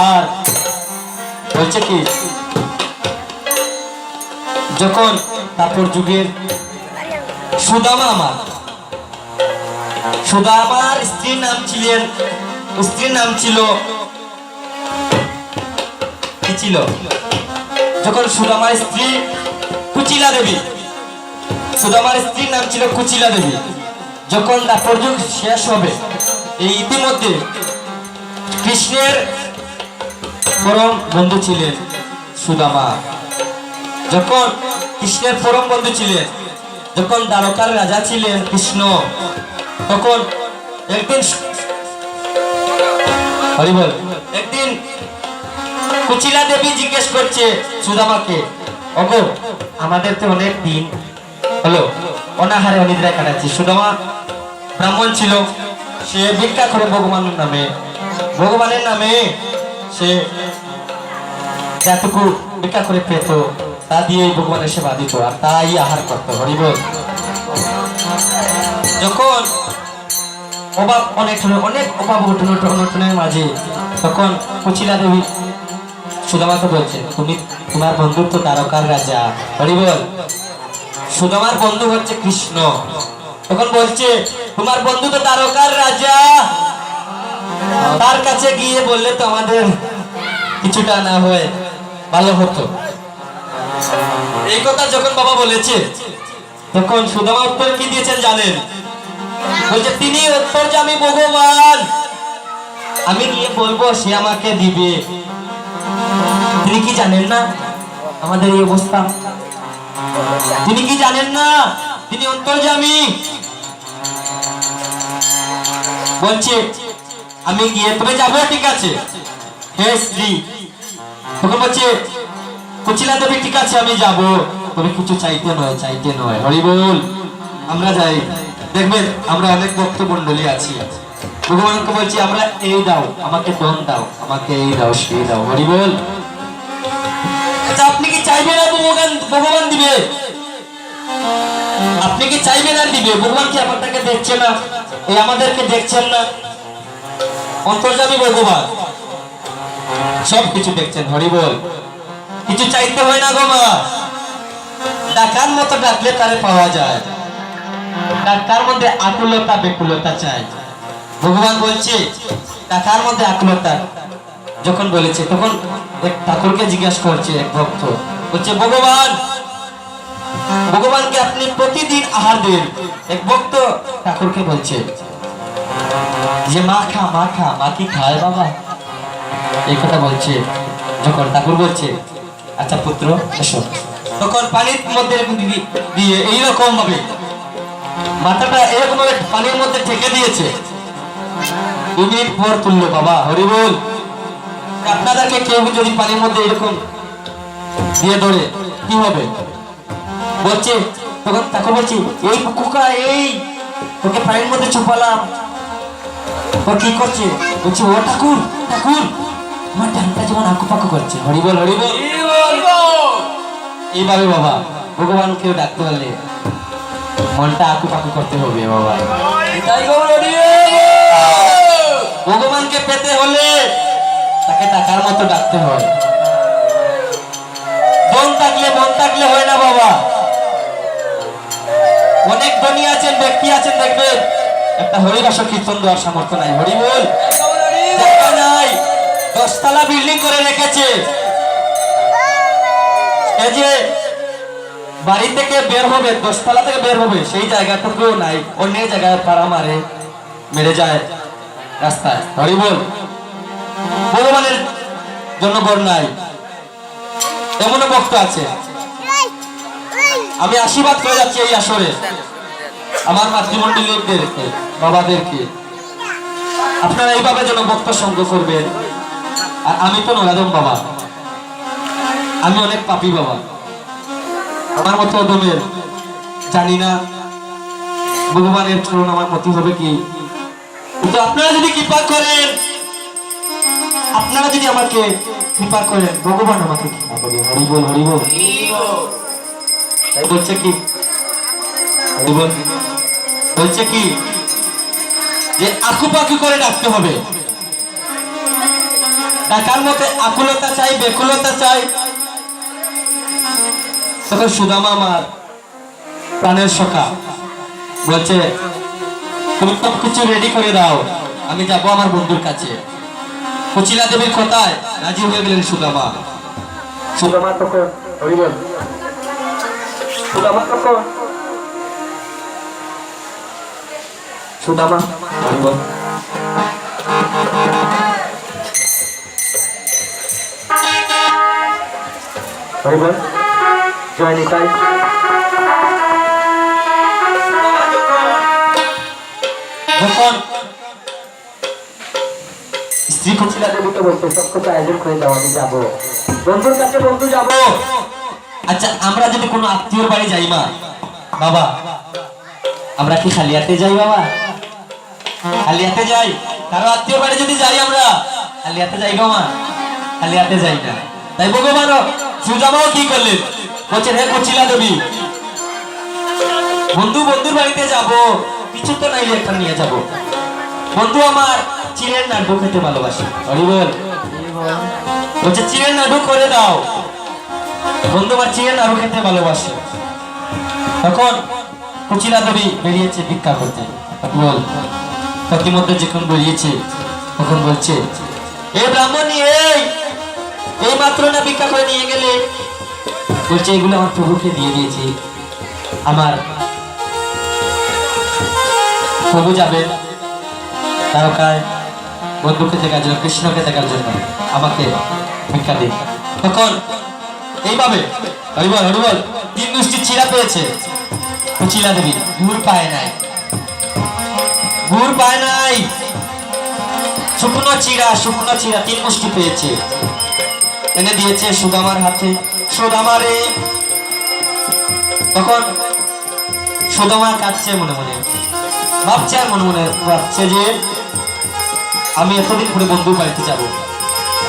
আর বলছে কি যখন তারপর যুগের সুদামা আমার স্ত্রীর নাম ছিল কি ছিল? যখন সুদামার স্ত্রী কুচিলা দেবী, সুদামার স্ত্রীর নাম ছিল কুচিলা দেবী। যখন তারপর যুগ শেষ হবে, এই ইতিমধ্যে কৃষ্ণের পরম বন্ধু ছিলেন সুদামা। যখন কৃষ্ণের পরম বন্ধু ছিলেন, যখন দ্বারকার রাজা ছিলেন কৃষ্ণ, তখন একদিন কুচিলা দেবী জিজ্ঞেস করছে সুদামাকে, ওগো আমাদের তো অনেক দিন হলো অনাহারে অনিদ্রায় কাটাচ্ছি। সুদামা ব্রাহ্মণ ছিল, সে ভিক্ষা করে ভগবানের নামে সে যতটুকু ভিক্ষা করে পেত তা দিয়ে ভগবানের সেবা দিত আর তাই আহার করত। হরিবল। যখন অনেক অভাব অনটনের মাঝে তখন কুচিলা দেবী সুদামাকে বলছে, তোমার বন্ধু তো দ্বারকার রাজা। হরিবল। সুদামার বন্ধু হচ্ছে কৃষ্ণ। তখন বলছে, তোমার বন্ধু তো দ্বারকার রাজা, তার কাছে গিয়ে বললে তো আমাদের কিছুটা না হয় ভালো হতো। এই কথা যখন বাবা বলেছে, তখন সুদামা উত্তর কি দিয়েছেন জানেন? বলছে, তিনি উত্তর যে আমি ভগবান, আমি গিয়ে বলবো সে আমাকে দিবে। তিনি কি জানেন না আমাদের এই অবস্থা? তিনি কি জানেন না তিনি অন্তর্যামী? বলছে আমি গিয়ে তুমি যাবো, ঠিক আছে হে স্ত্রী। তখন বলছে কুচিলা দেবী, ঠিক আছে আমি যাব, তবে কিছু চাইতে নয়। হরিবল। আমরা যাই, দেখবেন আমরা অনেক ভক্ত মন্ডলী আছি, ভগবানকে বলছি আমরা এই দাও, আমাকে ধন দাও, আমাকে এই দাও সেই দাও। হরিবল। আচ্ছা আপনি কি চাইবেন আর ভগবান দিবে? আপনি কি চাইবেন আর দিবে? ভগবান কি আপনাকে দেখছে না? এই আমাদেরকে দেখছেন না? অন্তর্যামী ভগবান সব কিছু দেখছেন। হরিবল। কিছু চাইতে হয় না গো মা, ডাকার মতো ডাকলে তারে পাওয়া যায়। ডাকার মধ্যে আকুলতা বেকুলতা চাই। ভগবান বলছে ডাকার মধ্যে আকুলতা যখন বলেছে, তখন এক ঠাকুরকে জিজ্ঞাসা করছে এক ভক্ত, বলছে ভগবানকে আপনি প্রতিদিন আহার দেন। এক ভক্ত ঠাকুরকে বলছে যে মা কি খায় বাবা? এই কথা বলছে। যখন ঠাকুর বলছে আচ্ছা পুত্র এসো, তখন পানির মধ্যে দিয়ে এইরকম ভাবে মাথাটা এরকম ভাবে পানির মধ্যে ঠেকে দিয়েছে। 2 মিনিট পর তুললো বাবা। হরিবল। আপনাদেরকে কেউ যদি পানির মধ্যে এরকম দিয়ে ধরে কি হবে? বলছে তখন ঠাকুর বলছি, এই কুকুকা এই তোকে পানির মধ্যে চুপালাম, তো কি করছে? বলছে ও ঠাকুর আমার ডানটা যেমন আঁকুপাকু করছে। হরিবল। এইভাবে বাবা ভগবানকেও ডাকতে পারলে মনটা আঁকুপাকু করতে হবে বাবা। ভগবানকে পেতে হলে তাকে ডাকার মতো ডাকতে হয়। মন থাকলে হয় না বাবা। অনেক ধনী আছেন, ব্যক্তি আছেন, দেখবেন একটা হরিবাসর কীর্তন দেওয়ার সামর্থ্য নাই। হরিবল। নাই 10 তলা বিল্ডিং করে রেখেছে, এই যে বাড়ি থেকে বের হবে 10 তলা থেকে বের হবে সেই জায়গাটুকু নাই, অন্য জায়গায় পাড়া মেরে যায় রাস্তায়। হরিবল। ভগবানের জন্য ঘর নাই, এমনও ভক্ত আছে। আমি আশীর্বাদ করে যাচ্ছি এই আসরে আমার মাতৃমণ্ডলীদেরকে, বাবাদেরকে, আপনারা এইভাবে যেন ভক্ত সঙ্গ করবেন। আর আমি তো নরাদম বাবা, আমি অনেক পাপী বাবা, আমার মতো অদমের জানি না ভগবানের চরণ আমার মতি হবে কি। কিন্তু আপনারা যদি কৃপা করেন, আপনারা যদি আমাকে কৃপা করেন, ভগবান আমাকে কৃপা করবে। হরিবল। তাই বলছে কি হরিবল, বলছে কি যে আকুপাকু করে ডাকতে হবে। কাকার মতে আকুলতা চাই, বেকুলতা চাই। তখন সুদামা আমার প্রাণের সখা বলছে, তুমি সব কিছু রেডি করে দাও, আমি যাব আমার বন্ধুর কাছে। কুচিলা দেবীর কথায় রাজি হয়ে গেলেন সুদামা। সুদামা তখন সুদামা তখন সুদামা হরিবল জয় নিতাই। যখন স্ত্রী কুচিলা দেবীকে বলতে সব কিছু আয়োজন করে দাও, আমি যাবো বন্ধুর কাছে, বন্ধু যাবো। আচ্ছা, আমরা যদি কোনো আত্মীয় বাড়ি যাই মা বাবা, আমরা কি খালি হাতে যাই বাবা? খালি হাতে যাই? কারো আত্মীয় বাড়ি যদি যাই আমরা খালি হাতে যাই গো মা? খালি হাতে যাই না। তাই ভগবান সুদামাও কি করলেন, বলছেন হে কুচিলা দেবী, বন্ধুর বাড়িতে যাব, কিছু তো নাইলে একটা নিয়ে যাব। বন্ধু আমার চিড়ের নাড়ু খেতে ভালোবাসে। হরিবল বলছে চিড়ের নাড়ু করে দাও, বন্ধু আমার চিড়ের নাড়ু খেতে ভালোবাসে। তখন কুচিলা দেবী বেরিয়েছে ভিক্ষা করতে। বল প্রতিমধ্যে যখন বেরিয়েছে তখন বলছে, এ ব্রাহ্মণী, এই মাত্র না ভিক্ষা করে নিয়ে গেলে? বলছে এগুলো আমার প্রভুকে দিয়ে দিয়েছি, আমার প্রভু যাবেন তারকায় বন্ধুকে দেখার জন্য, কৃষ্ণকে দেখার জন্য, আমাকে ভিক্ষা দিন। তখন এইভাবে হরিবল হরিবল 3 মুষ্টি চিড়া পেয়েছে কুচিলা দেবী, গুড় পায় নাই, গুড় পায় নাই, শুকনো চিড়া 3 মুষ্টি পেয়েছে, এনে দিয়েছে সুদামার হাতে। সুদামা রে, তখন সুদামা কাঁদছে মনে মনে, ভাবছে আর মনে মনে ভাবছে যে আমি এতদিন পরে বন্ধুর বাড়িতে যাব,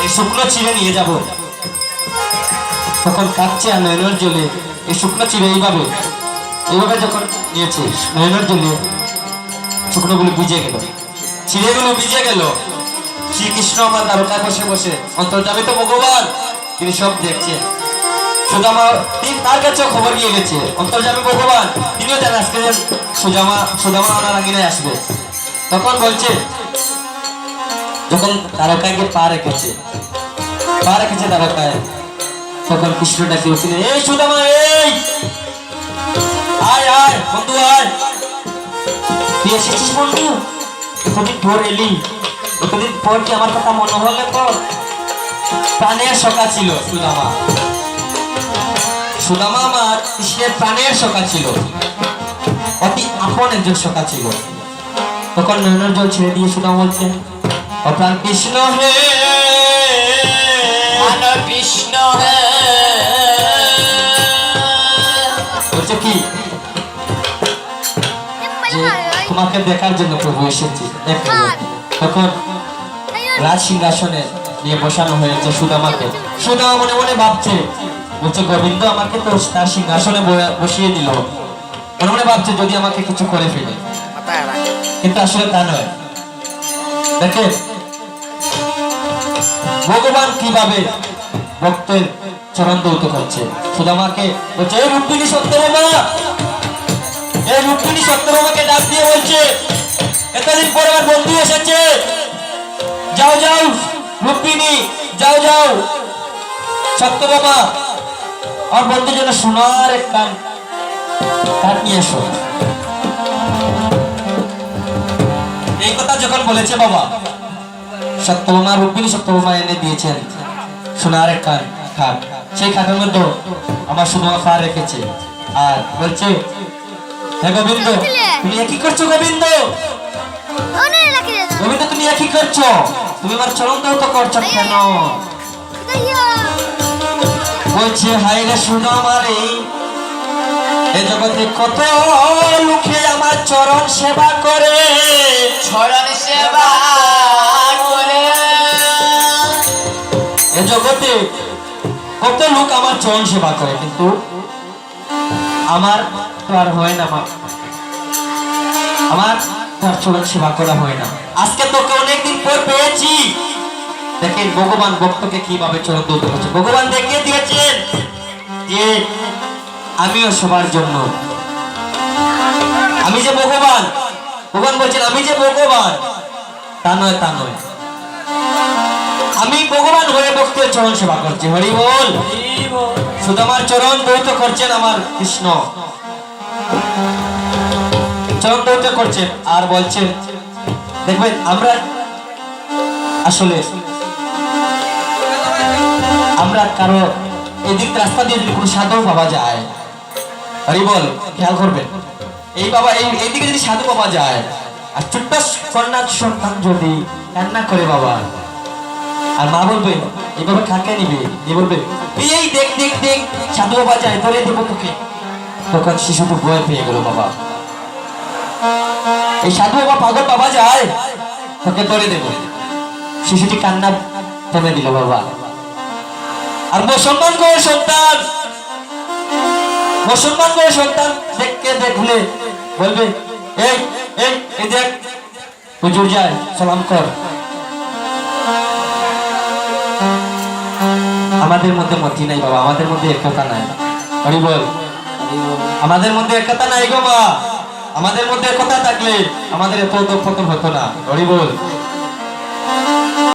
এই শুকনো চিড়ে নিয়ে যাব। তখন কাঁদছে আর নয়নের জলে এই শুকনো চিড়ে এইভাবে যখন নিয়েছে, নয়নের জলে শুকনোগুলো ভিজে গেল, চিড়েগুলো ভিজে গেল। শ্রীকৃষ্ণ আমার দ্বারকায় বসে বসে, অন্তর্যামী তো ভগবান, তিনি সব দেখছেন। সুদামা তার কাছেও খবর গিয়ে গেছে, অন্তর্যামী ভগবান তিনিও জানেন আজকে সুদামা ওনার আঙিনায় আসবে। তখন বলছে, যখন দ্বারকায় গিয়ে পা রেখেছে দ্বারকায়, তখন কৃষ্ণ ডাকে উঠলেন, এই সুদামা, এই আয় আয় বন্ধু আয়, তুই এসেছিস বন্ধু? এতদিন পর এলি, এতদিন পর কি আমার কথা মনে হলে তোর? প্রাণের সখা ছিল সুদামা, সুদামা আমার কৃষ্ণের প্রাণের সখা ছিল, অতি আপন একজন সখা ছিল। তখন নয়নের জল ছেড়ে দিয়ে সুদামা বলছে, অপ্রাণ কৃষ্ণ হে, কৃষ্ণ হে, বলছে কি তোমাকে দেখার জন্য প্রভু এসেছি। তখন রাজ সিংহাসনে নিয়ে বসানো হয়েছে সুদামাকে। সুদামা মনে মনে ভাবছে, বলছে গোবিন্দ আমাকে তো তার সিংহাসনে বসিয়ে দিল, মনে মনে ভাবছে যদি আমাকে কিছু করে ফেলে, কিন্তু আসলে তা নয়। দেখে ভগবান কিভাবে ভক্তের চরণ দৌত করছে। সুদামাকে বলছে, এই রুক্মিণী সত্যভামা, এই রুক্মিণী সত্যভামাকে ডাক দিয়ে বলছে, এতদিন পর আমার বন্ধু এসেছে, যাও যাও রুক্মিণী, যাও যাও সত্যভামা, আমার বন্ধুর জন্য সোনার এক কান নিয়ে এসো। এই কথা যখন বলেছে বাবা, সত্যভামা রুক্মিণী সত্যভামা এনে দিয়েছেন সোনার এক কান খাট, সেই খাটের মধ্যে আমার সুদামা পা রেখেছে আর বলছে, হে গোবিন্দ, তুমি কি করছো গোবিন্দ? গোবিন্দ তুমি কি করছো? তুমি আমার চরণ দৌত করছো কেন? বলছে, হায় রে সুদামা রে, এ জগতে কত লোকে আমার চরণ সেবা করে, চরণ সেবা করে, এ জগতে কত লোক আমার চরণ সেবা করে, কিন্তু আমার তো আর হয় না, আমার তার চরণ সেবা করা হয় না। আজকে তোকে অনেকদিন পর পেয়েছি, দেখেন ভগবান ভক্তকে কিভাবে চরণ ধরতে করছে। ভগবান দেখিয়ে দিয়েছেন যে আমিও সবার জন্য, আমি যে ভগবান, ভগবান বলছেন আমি যে ভগবান, তা নয় তা নয়, আমি ভগবান হয়ে ভক্তের চরণ সেবা করছি। হরি বল। শুধু আমার চরণ দৌত করছেন আমার কৃষ্ণ, চরণ দৌত করছেন আর বলছেন দেখবেন আমরা আসলে আমরা কারো এদিক রাস্তা দিয়ে যদি কোনো সাধু পাওয়া যায়, হরি বল, খেয়াল করবেন এই বাবা এইদিকে যদি সাধু পাওয়া যায় আর ছোট্ট কন্যা সন্তান যদি কান্না করে বাবা, আর মা বলবে এই বাবা কাকে নিবে, যে বলবে এই দেখ দেখ দেখ সাধু বাবা যায় ধরে দেবো তোকে, তখন শিশুটি ভয় পেয়ে গেল বাবা, এই সাধু বাবা পাগল বাবা যায় তোকে ধরে দেবো, শিশুটি কান্না থেমে দিল বাবা। আর মুসলমান করে সন্তান, মুসলমান করে সন্তান দেখকে দেখলে বলবে এই এই এই দেখ হুজুর যায় সালাম কর। আমাদের মধ্যে মতি নাই বাবা, আমাদের মধ্যে একতা নাই। হরি বল। আমাদের মধ্যে একতা নাই গো মা, আমাদের মধ্যে একতা থাকলে আমাদের এত পতন হতো না। হরি বল।